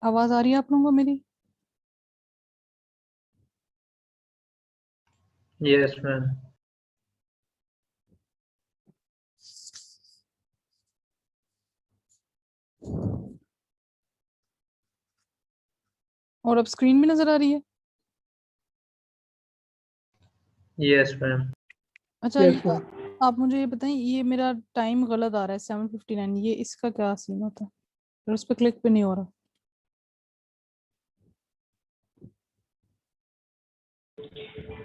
आवाज आ रही है आप लोगों को मेरी? Yes ma'am. और अब स्क्रीन भी नजर आ रही है? Yes ma'am. अच्छा यस मैम। आप मुझे ये बताएं, ये मेरा टाइम गलत आ रहा है 7:59, ये इसका क्या सीन होता है? और उस पर क्लिक पे नहीं हो रहा।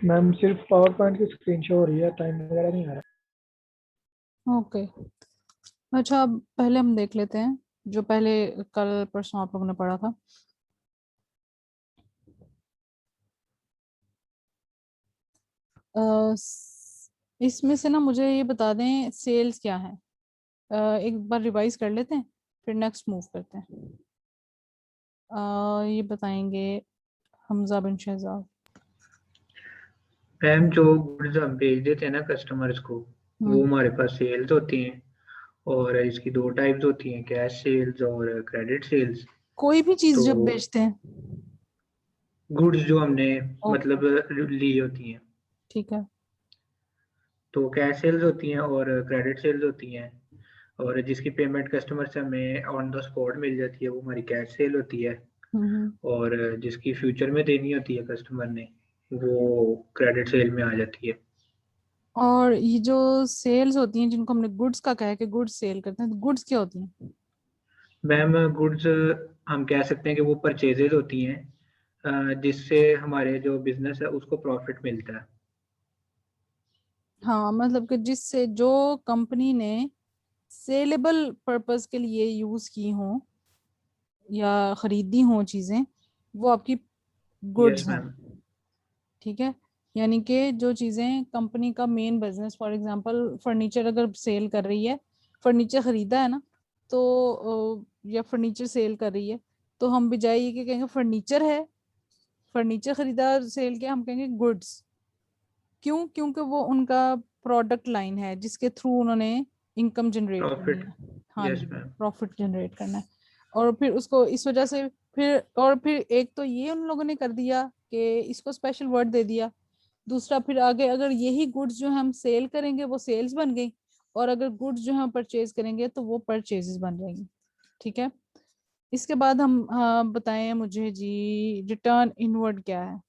मैम सिर्फ पावर पॉइंट की स्क्रीन शो हो रही है, टाइम वगैरह नहीं आ रहा। ओके। अच्छा अब पहले हम देख लेते हैं जो पहले कल परसों आप लोगों ने पढ़ा था। इसमें से ना मुझे ये बता दें सेल्स क्या है। एक बार रिवाइज कर लेते हैं, फिर नेक्स्ट मूव करते हैं। ये बताएंगे हमजा बिन शहजाद। मैम जो गुड्स हम भेज देते हैं ना कस्टमर्स को, वो हमारे पास सेल्स होती हैं। और इसकी दो टाइप्स होती हैं, कैश सेल्स और क्रेडिट सेल्स। कोई भी चीज तो जब बेचते हैं। गुड्स जो हमने ओके। मतलब ली होती हैं, ठीक है। तो कैश सेल्स होती हैं और क्रेडिट सेल्स होती हैं। और जिसकी पेमेंट कस्टमर से हमें ऑन द स्पॉट मिल जाती है वो हमारी कैश सेल होती है। हम्म। और जिसकी फ्यूचर में देनी होती है कस्टमर ने, वो क्रेडिट सेल में आ जाती है। और ये जो सेल्स होती हैं जिनको हमने गुड्स का कहा है कि गुड्स सेल करते हैं, तो गुड्स क्या होती हैं? मैम गुड्स हम कह सकते हैं कि वो परचेजेज होती हैं, जिससे हमारे जो बिजनेस है उसको प्रॉफिट मिलता है। हाँ मतलब कि जिससे जो कंपनी ने सेलेबल पर्पस के लिए यूज की हो या खरीदी हो चीजें, वो आपकी यस गुड्स हैं। मैम। ठीक है। यानी कि जो चीजें कंपनी का main business, for example furniture अगर सेल कर रही है, फर्नीचर खरीदा है ना, तो या फर्नीचर सेल कर रही है, तो हम बजाय ये कि कहेंगे फर्नीचर है, फर्नीचर खरीदा सेल किया, हम कहेंगे गुड्स। क्यों? क्योंकि वो उनका प्रोडक्ट लाइन है जिसके थ्रू उन्होंने इनकम जनरेट करनी प्रॉफिट। है। हाँ यस जी, मैम। प्रॉफिट जनरेट करना है। और फिर उसको इस वजह से फिर एक तो ये उन लोगों ने कर दिया कि इसको स्पेशल वर्ड दे दिया। दूसरा फिर आगे अगर यही गुड्स जो हम सेल करेंगे वो सेल्स बन गई, और अगर गुड्स जो हम परचेज करेंगे तो वो परचेजेस बन जाएंगी। ठीक है। इसके बाद हम, हाँ बताएं मुझे जी, रिटर्न इनवर्ड क्या है?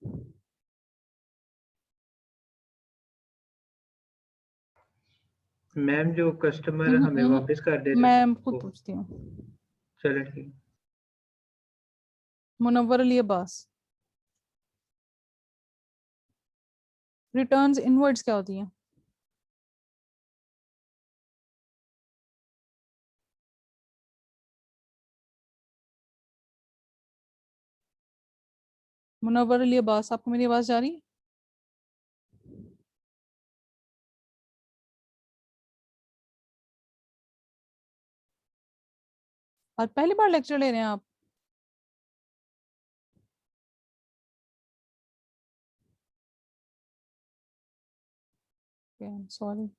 मैम जो कस्टमर हमें वापस कर देते हैं मैं खुद वो। पूछती हूँ। चलो ठीक। मुनव्वर अली अब्बास, रिटर्न्स इनवर्ड्स क्या होती हैं? मुनव्वर अली अब्बास, आपको मेरी आवाज जा रही है? आज पहली बार लेक्चर ले रहे हैं आप? सॉरी।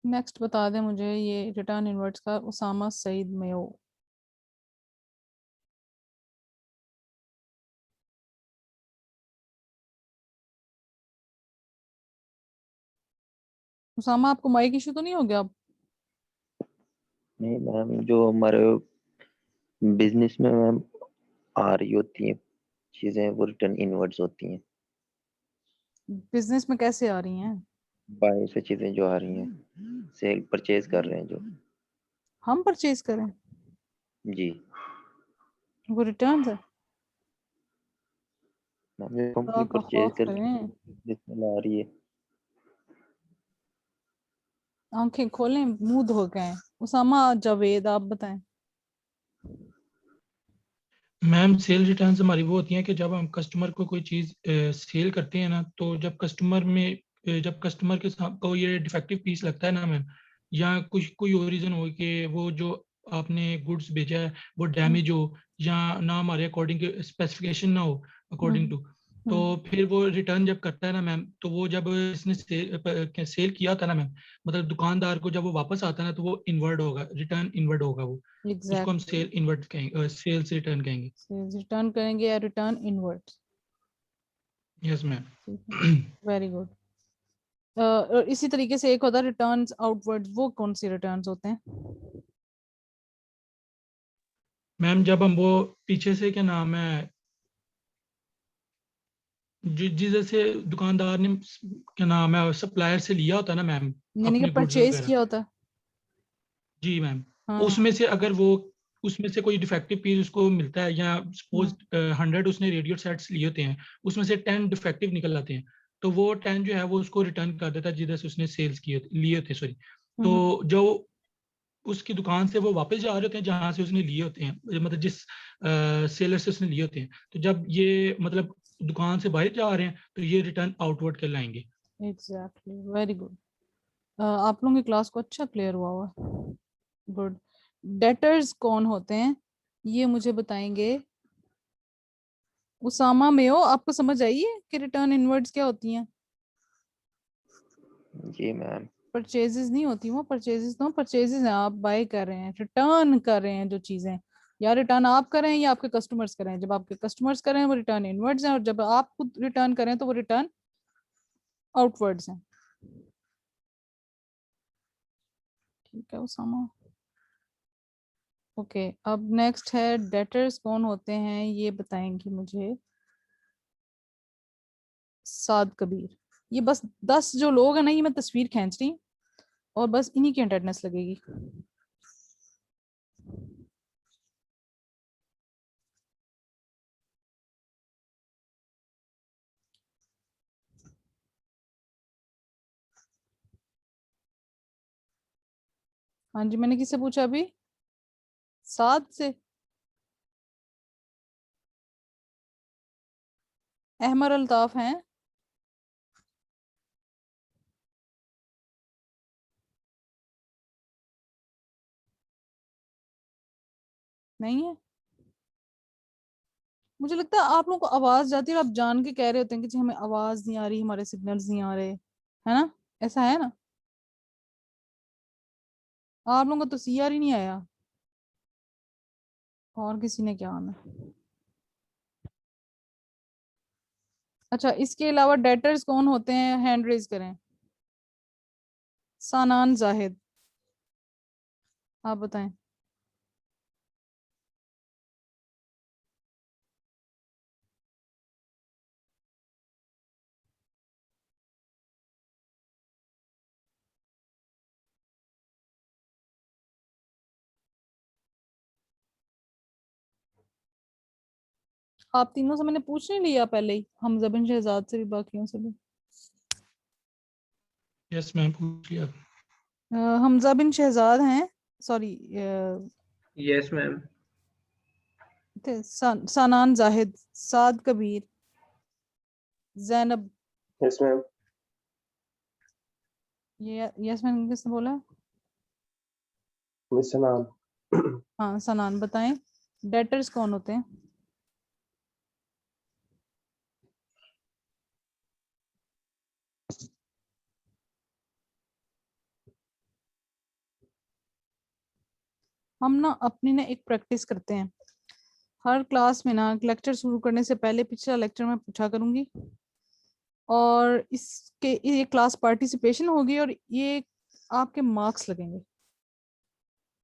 नेक्स्ट बता दें मुझे ये रिटर्न इनवर्ड्स का, उसामा सईद मेयो। उसामा आपको माइक इशू तो नहीं हो गया अब? नहीं मैम, जो हमारे बिजनेस में मैम आ रही होती हैं चीजें, वो रिटर्न इनवर्ड्स होती हैं। बिजनेस में कैसे आ रही हैं? बाहर से चीजें जो आ रही हैं, सेल परचेज कर रहे हैं जो। हम परचेज करें? जी वो रिटर्न है? मैम, जो कंपनी अल्लाह का परचेज खौफ कर रही है करें। जिसमें आ रही है। आंखें खोलें, मुंह धो गए। उसामा जावेद, आप बताएं। मैम सेल रिटर्न्स हमारी वो होती हैं कि जब हम कस्टमर को कोई चीज़ सेल करते हैं ना, तो जब कस्टमर के साथ को ये डिफेक्टिव पीस लगता है ना मैम, या कुछ कोई और रीज़न हो कि वो जो आपने गुड्स भेजा है वो हम्म, डैमेज हो, या ना हमारे अकॉर्डिंग स्पेसिफिकेशन ना हो अकॉर्डिंग हम्म, टू, तो फिर वो रिटर्न जब करता है ना मैम, तो वो जब इसने सेल किया था ना मैम, मतलब दुकानदार को जब वो वापस आता है ना, तो वो इनवर्ड होगा, रिटर्न इनवर्ड होगा वो, उसको हम एग्जैक्टली, सेल इनवर्ड कहेंगे, सेल से रिटर्न कहेंगे। सेल्स रिटर्न करेंगे या return inwards. Yes ma'am. Very good. और इसी तरीके से एक होता है रिटर्न्स आउटवर्ड्स, वो कौन सी रिटर्न्स होते हैं? मैम जब हम वो पीछे से क्या नाम है, जैसे दुकानदार ने क्या नाम है सप्लायर से लिया होता है ना मैम यानी कि अपने गुड्स परचेज वगैरह, किया होता है। जी मैम, हाँ उसमें से अगर वो उसमें से कोई डिफेक्टिव पीस उसको मिलता है, या सपोज 100 उसने रेडियो सेट्स लिए होते हैं, उसमें से 10 डिफेक्टिव निकल आते हैं, तो वो 10 जो है वो उसको रिटर्न कर देता है जिधर से उसने सेल्स किए लिए थे, सॉरी। तो जो उसकी दुकान से वो वापस जा रहे होते हैं जहां से उसने लिए होते हैं, मतलब जिस सेलर से उसने लिए होते हैं, तो जब ये मतलब दुकान से बाहर जा रहे हैं तो ये रिटर्न आउटवर्ड कहलाएंगे। Exactly, very good. आप लोगों की क्लास को अच्छा क्लियर हुआ हुआ। गुड। डेटर्स कौन होते हैं ये मुझे बताएंगे उसामा में हो। आपको समझ आई है कि रिटर्न इनवर्ड्स क्या होती हैं? जी मैम। परचेजेस नहीं होती वो, परचेजेस तो परचेजेस हैं, आप बाय कर रहे हैं, रिटर्न कर रहे हैं जो चीजें, या रिटर्न आप कर रहे हैं या आपके कस्टमर्स कर रहे हैं। जब आपके कस्टमर्स कर रहे हैं वो रिटर्न इनवर्ड्स हैं, और जब आप खुद रिटर्न करें तो वो रिटर्न आउटवर्ड्स हैं। ठीक है उसामा। ओके, अब नेक्स्ट है डेटर्स कौन होते हैं ये बताएंगे मुझे साद कबीर। ये बस 10 जो लोग हैं ना, ये मैं तस्वीर खींच रही हूँ और बस इन्हीं की अटेंडेंस लगेगी। हाँ जी, मैंने किससे पूछा अभी? साद से। अहमर अल्ताफ हैं? नहीं है। मुझे लगता है आप लोगों को आवाज जाती है और आप जान के कह रहे होते हैं कि जी हमें आवाज नहीं आ रही, हमारे सिग्नल्स नहीं आ रहे, है ना? ऐसा है ना? आप लोगों को तो सीआर ही नहीं आया। और किसी ने क्या आना? अच्छा, इसके अलावा डेटर्स कौन होते हैं? हैंड रेज करें। सानान जाहिद, आप बताएं। आप तीनों से मैंने पूछ नहीं लिया पहले ही, हमजा बिन शहजाद से भी, बाकियों से भी। यस मैम, पूछ लिया। हमजा बिन शहजाद हैं, sorry, yes ma'am. Sanan Zahid, Saad Kabir, Zainab. Yes ma'am. ये यस मैंने किसने बोला? मिस सनान। हाँ सनान, बताएं डेटर्स कौन होते हैं? हम ना अपनी ना एक प्रैक्टिस करते हैं हर क्लास में ना, लेक्चर शुरू करने से पहले पिछला लेक्चर मैं पूछा करूंगी, और इसके ये क्लास पार्टिसिपेशन होगी और ये आपके मार्क्स लगेंगे,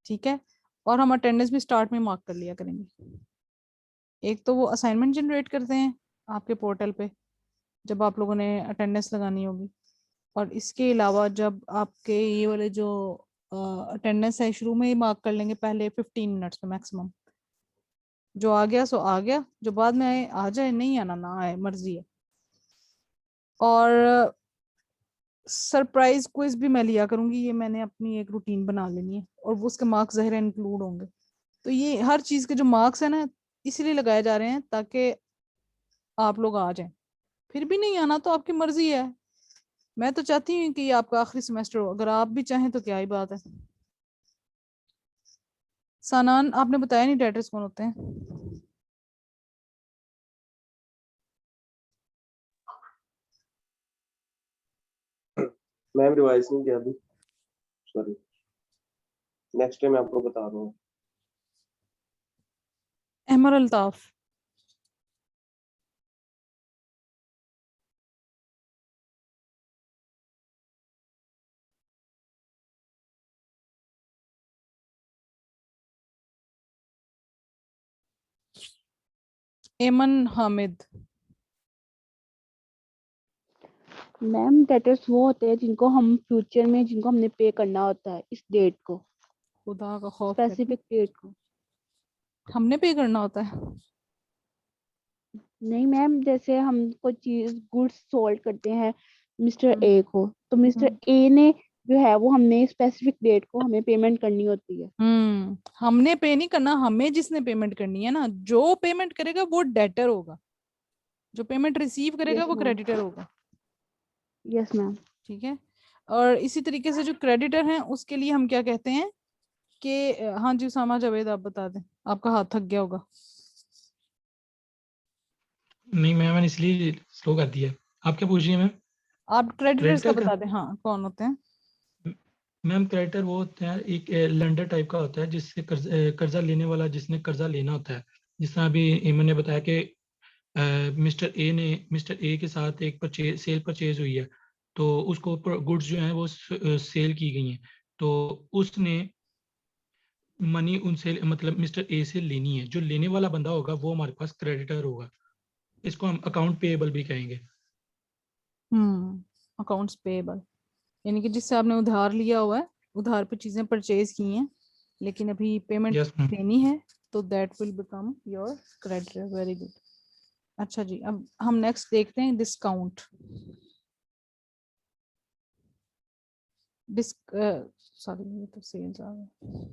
ठीक है? और हम अटेंडेंस भी स्टार्ट में मार्क कर लिया करेंगे। एक तो वो असाइनमेंट जनरेट करते हैं आपके पोर्टल पे जब आप लोगों ने अटेंडेंस लगानी होगी, और इसके अलावा जब आपके ये वाले जो अटेंडेंस है शुरू में ही मार्क कर लेंगे पहले 15 मिनट्स में मैक्सिमम। जो आ गया सो आ गया, जो बाद में आए आ जाए, नहीं आना ना आए, मर्जी है। और सरप्राइज क्विज भी मैं लिया करूंगी, ये मैंने अपनी एक रूटीन बना लेनी है, और वो उसके मार्क्स ज़ाहिर इंक्लूड होंगे। तो ये हर चीज के जो मार्क्स है ना, इसीलिए लगाए जा रहे हैं ताकि आप लोग आ जाएं। फिर भी नहीं आना तो आपकी मर्जी है, मैं तो चाहती हूँ कि ये आपका आखिरी सेमेस्टर हो, अगर आप भी चाहें तो क्या ही बात है। सानान, आपने बताया नहीं डेटर्स कौन होते हैं? मैम रिवाइज नहीं किया अभी, सॉरी, नेक्स्ट टाइम मैं आपको बता रहा हूँ। अहमर अल्ताफ। एमन हामिद। मैम डेटर्स वो होते हैं जिनको हम फ्यूचर में, जिनको हमने पे करना होता है इस डेट को, खुदा का खौफ करके स्पेसिफिक डेट को। हमने पे करना होता है। नहीं मैम, जैसे हम कोई चीज गुड्स सोल्ड करते हैं मिस्टर हम्म, ए को, तो मिस्टर ए ने जो है वो हमने स्पेसिफिक डेट को हमें पेमेंट करनी होती है। हमने पे नहीं करना, हमें जिसने पेमेंट करनी है ना, जो पेमेंट करेगा वो डेटर होगा, जो पेमेंट रिसीव करेगा यस वो मैम, क्रेडिटर होगा। Yes ma'am. ठीक है। और इसी तरीके से जो क्रेडिटर हैं उसके लिए हम क्या कहते हैं कि हाँ जी उसामा जावेद आप बता दें, आपका हाथ थक गया होगा। नहीं मैंने इसलिए स्लो कर दिया। आप क्या पूछ रही हैं मैम? आप क्रेडिटर्स का क्रेडिटर का? बता दें, हाँ कौन होते हैं। मैम क्रेडिटर वो होते हैं, एक लेंडर टाइप का होता है जिससे कर्जा लेने वाला, जिसने कर्जा लेना होता है। जिस तरह अभी ईमन ने बताया कि मिस्टर ए के साथ एक सेल परचेज हुई है, तो उसको गुड्स जो हैं वो सेल की गई हैं, तो उसने मनी उनसे मतलब मिस्टर ए से लेनी है। जो लेने वाला बंदा होगा वो हमारे पास क्रेडिटर होगा। इसको हम अकाउंट पेएबल भी कहेंगे। अकाउंट्स पेएबल यानी कि जिससे आपने उधार लिया हुआ है, उधार पे चीजें परचेज की हैं लेकिन अभी पेमेंट यस मैम। देनी है, तो that will become your creditor. Very good. अच्छा जी, अब हम नेक्स्ट देखते हैं डिस्काउंट। सॉरी ये तो सेल्स आ गया।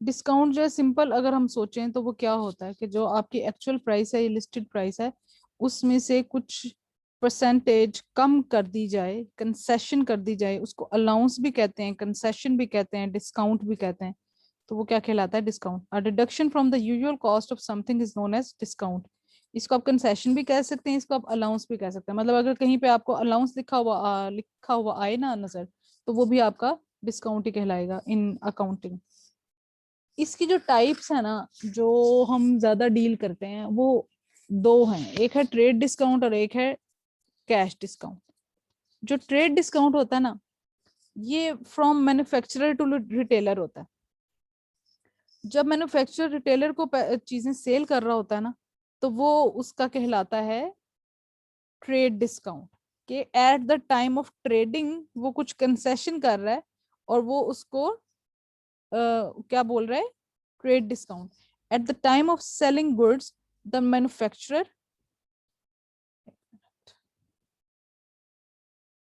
डिस्काउंट जो है सिंपल अगर हम सोचें तो वो क्या होता है कि जो आपकी एक्चुअल प्राइस है, लिस्टेड प्राइस है, उसमें से कुछ परसेंटेज कम कर दी जाए, कंसेशन कर दी जाए। उसको अलाउंस भी कहते हैं, कंसेशन भी कहते हैं, डिस्काउंट भी कहते हैं। तो वो क्या कहलाता है? Discount. A deduction from the usual cost of something is known as discount. इसको आप कंसेशन भी कह सकते हैं, इसको आप अलाउंस भी कह सकते हैं। मतलब अगर कहीं पे आपको अलाउंस लिखा हुआ आए ना नजर, तो वो भी आपका डिस्काउंट ही कहलाएगा इन अकाउंटिंग। इसकी जो टाइप्स है ना, जो हम ज्यादा डील करते हैं वो दो हैं, एक है ट्रेड डिस्काउंट और एक है कैश डिस्काउंट। जो ट्रेड डिस्काउंट होता है ना, ये फ्रॉम मैन्युफैक्चरर टू रिटेलर होता है। जब मैन्युफैक्चरर रिटेलर को चीजें सेल कर रहा होता है ना, तो वो उसका कहलाता है ट्रेड डिस्काउंट। कि at the time of trading वो कुछ कंसेशन कर रहा है और वो उसको क्या बोल रहा है? Trade discount. At the time of selling goods the manufacturer